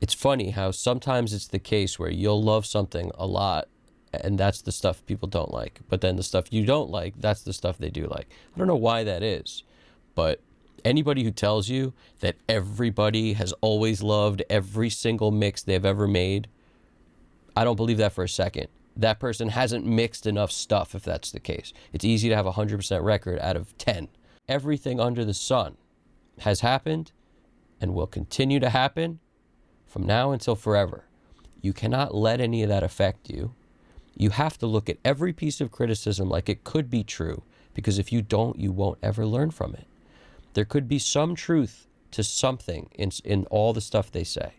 it's funny how sometimes it's the case where you'll love something a lot, and that's the stuff people don't like. But then the stuff you don't like, that's the stuff they do like. I don't know why that is, but anybody who tells you that everybody has always loved every single mix they've ever made, I don't believe that for a second. That person hasn't mixed enough stuff if that's the case. It's easy to have a 100% record out of 10. Everything under the sun has happened and will continue to happen from now until forever. You cannot let any of that affect you. You have to look at every piece of criticism like it could be true, because if you don't, you won't ever learn from it. There could be some truth to something in all the stuff they say.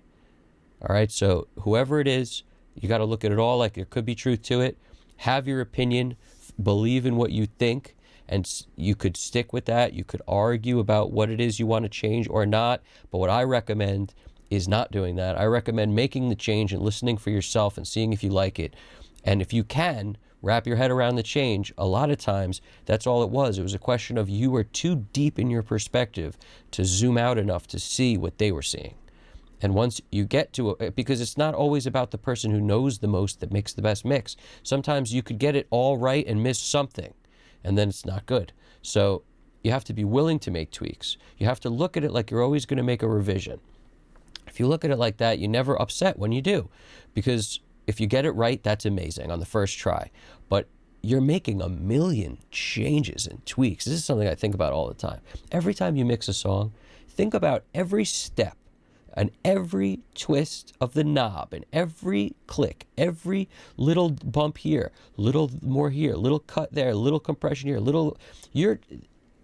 All right, so whoever it is, you got to look at it all like there could be truth to it. Have your opinion, believe in what you think, and you could stick with that. You could argue about what it is you want to change or not. But what I recommend is not doing that. I recommend making the change and listening for yourself and seeing if you like it. And if you can, wrap your head around the change. A lot of times, that's all it was. It was a question of you were too deep in your perspective to zoom out enough to see what they were seeing. And once you get to it, because it's not always about the person who knows the most that makes the best mix. Sometimes you could get it all right and miss something, and then it's not good. So you have to be willing to make tweaks. You have to look at it like you're always going to make a revision. If you look at it like that, you're never upset when you do, because if you get it right, that's amazing on the first try. But you're making a million changes and tweaks. This is something I think about all the time. Every time you mix a song, think about every step and every twist of the knob and every click, every little bump here, little more here, little cut there, little compression here,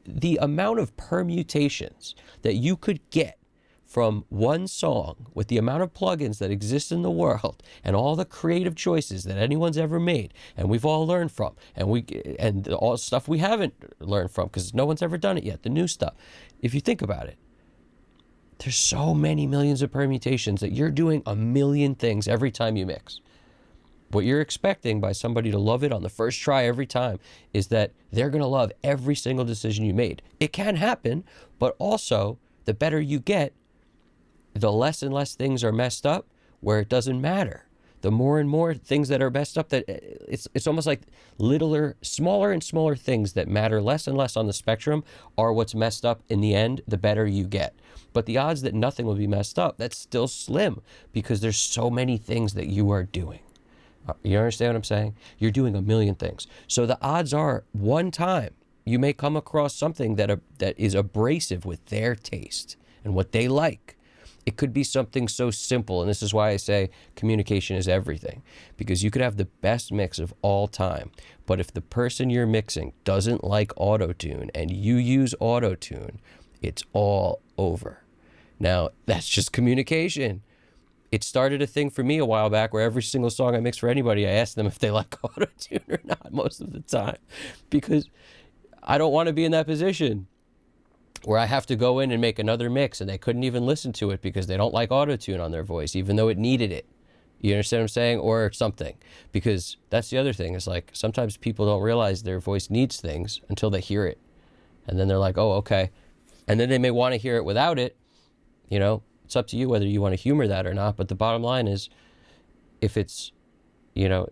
the amount of permutations that you could get from one song with the amount of plugins that exist in the world and all the creative choices that anyone's ever made and we've all learned from, and all stuff we haven't learned from because no one's ever done it yet, the new stuff. If you think about it, there's so many millions of permutations that you're doing a million things every time you mix. What you're expecting by somebody to love it on the first try every time is that they're going to love every single decision you made. It can happen, but also the better you get, the less and less things are messed up where it doesn't matter. The more and more things that are messed up, that it's almost like smaller and smaller things that matter less and less on the spectrum are what's messed up in the end, the better you get. But the odds that nothing will be messed up, that's still slim because there's so many things that you are doing. You understand what I'm saying? You're doing a million things. So the odds are one time you may come across something that is abrasive with their taste and what they like. It could be something so simple, and this is why I say communication is everything, because you could have the best mix of all time, but if the person you're mixing doesn't like auto-tune and you use auto-tune, it's all over. Now, that's just communication. It started a thing for me a while back where every single song I mix for anybody, I ask them if they like auto-tune or not most of the time, because I don't want to be in that position where I have to go in and make another mix and they couldn't even listen to it because they don't like auto-tune on their voice, even though it needed it. You understand what I'm saying? Or something. Because that's the other thing, is like sometimes people don't realize their voice needs things until they hear it. And then they're like, oh, okay. And then they may want to hear it without it. You know, it's up to you whether you want to humor that or not. But the bottom line is, if it's, you know,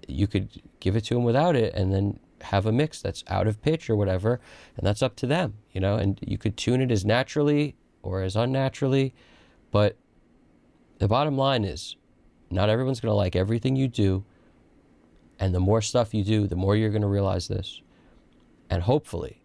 you could give it to them without it and then have a mix that's out of pitch or whatever, and that's up to them, you know, and you could tune it as naturally or as unnaturally, but the bottom line is not everyone's going to like everything you do, and the more stuff you do, the more you're going to realize this, and hopefully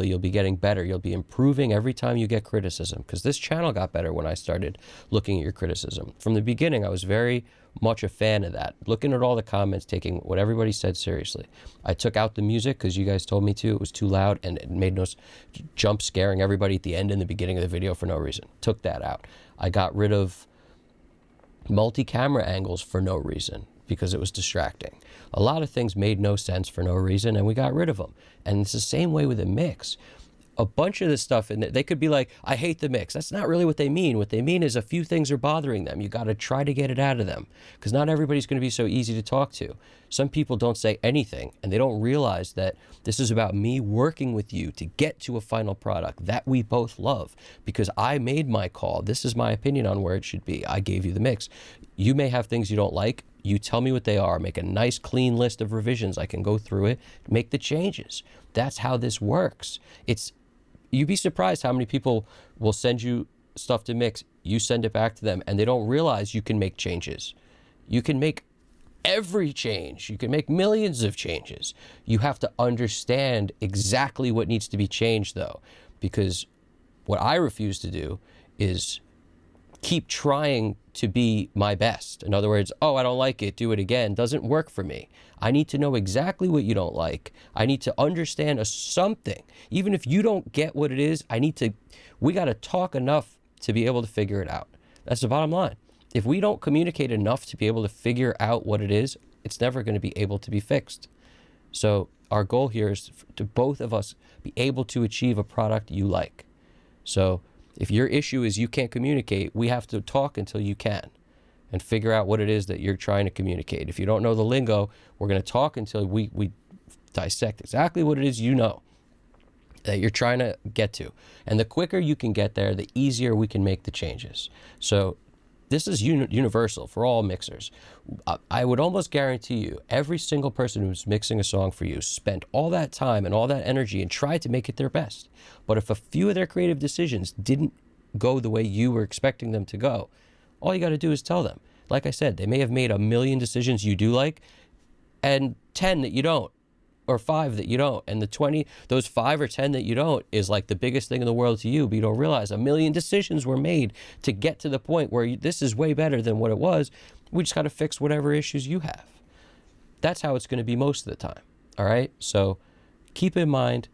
you'll be getting better. You'll be improving every time you get criticism, because this channel got better when I started looking at your criticism. From the beginning, I was very much a fan of that, looking at all the comments, taking what everybody said seriously. I took out the music because you guys told me to. It was too loud and it made no jump scaring everybody at the end and the beginning of the video for no reason. Took that out. I got rid of multi-camera angles for no reason because it was distracting. A lot of things made no sense for no reason, and we got rid of them. And it's the same way with a mix. a bunch of this stuff, and they could be like, I hate the mix. That's not really what they mean. What they mean is a few things are bothering them. You got to try to get it out of them, because not everybody's going to be so easy to talk to. Some people don't say anything, and they don't realize that this is about me working with you to get to a final product that we both love, because I made my call. This is my opinion on where it should be. I gave you the mix. You may have things you don't like. You tell me what they are. Make a nice, clean list of revisions. I can go through it, make the changes. That's how this works. You'd be surprised how many people will send you stuff to mix, you send it back to them, and they don't realize you can make changes. You can make every change. You can make millions of changes. You have to understand exactly what needs to be changed, though, because what I refuse to do is keep trying to be my best. In other words, oh, I don't like it, do it again, doesn't work for me. I need to know exactly what you don't like. I need to understand something. Even if you don't get what it is, we got to talk enough to be able to figure it out. That's the bottom line. If we don't communicate enough to be able to figure out what it is, it's never going to be able to be fixed. So our goal here is to both of us be able to achieve a product you like. So if your issue is you can't communicate, we have to talk until you can and figure out what it is that you're trying to communicate. If you don't know the lingo, we're going to talk until we dissect exactly what it is you know that you're trying to get to. And the quicker you can get there, the easier we can make the changes. So this is universal for all mixers. I would almost guarantee you every single person who's mixing a song for you spent all that time and all that energy and tried to make it their best. But if a few of their creative decisions didn't go the way you were expecting them to go, all you got to do is tell them. Like I said, they may have made a million decisions you do like and 10 that you don't, or 5 that you don't. And the 20, those 5 or 10 that you don't is like the biggest thing in the world to you, but you don't realize a million decisions were made to get to the point where this is way better than what it was. We just got to fix whatever issues you have. That's how it's going to be most of the time. All right. So keep in mind,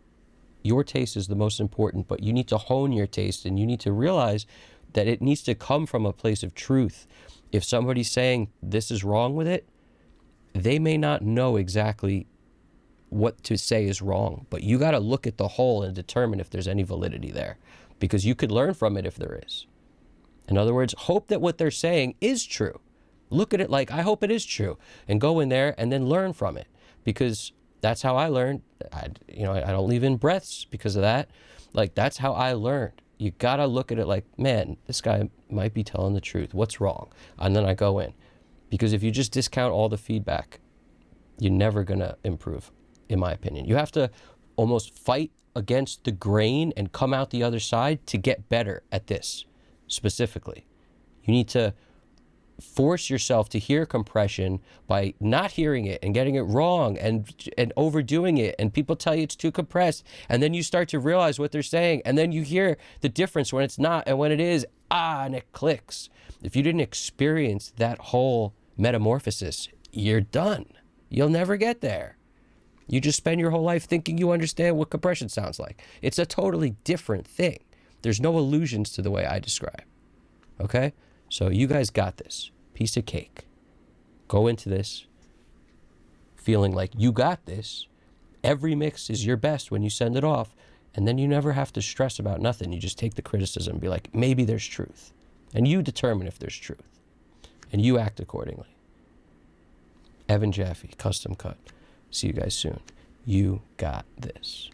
your taste is the most important, but you need to hone your taste, and you need to realize that it needs to come from a place of truth. If somebody's saying this is wrong with it, they may not know exactly what to say is wrong, but you got to look at the whole and determine if there's any validity there, because you could learn from it if there is. In other words, hope that what they're saying is true. Look at it like, I hope it is true, and go in there and then learn from it, because that's how I learned. I don't leave in breaths because of that. Like, that's how I learned. You got to look at it like, man, this guy might be telling the truth. What's wrong? And then I go in, because if you just discount all the feedback, you're never going to improve, in my opinion. You have to almost fight against the grain and come out the other side to get better at this specifically. You need to force yourself to hear compression by not hearing it and getting it wrong and overdoing it, and people tell you it's too compressed, and then you start to realize what they're saying, and then you hear the difference when it's not and when it is, and it clicks. If you didn't experience that whole metamorphosis, you're done. You'll never get there. You just spend your whole life thinking you understand what compression sounds like. It's a totally different thing. There's no illusions to the way I describe. Okay? So you guys got this. Piece of cake. Go into this feeling like you got this. Every mix is your best when you send it off. And then you never have to stress about nothing. You just take the criticism and be like, maybe there's truth. And you determine if there's truth. And you act accordingly. Evan Jaffe, Custom Cut. See you guys soon. You got this.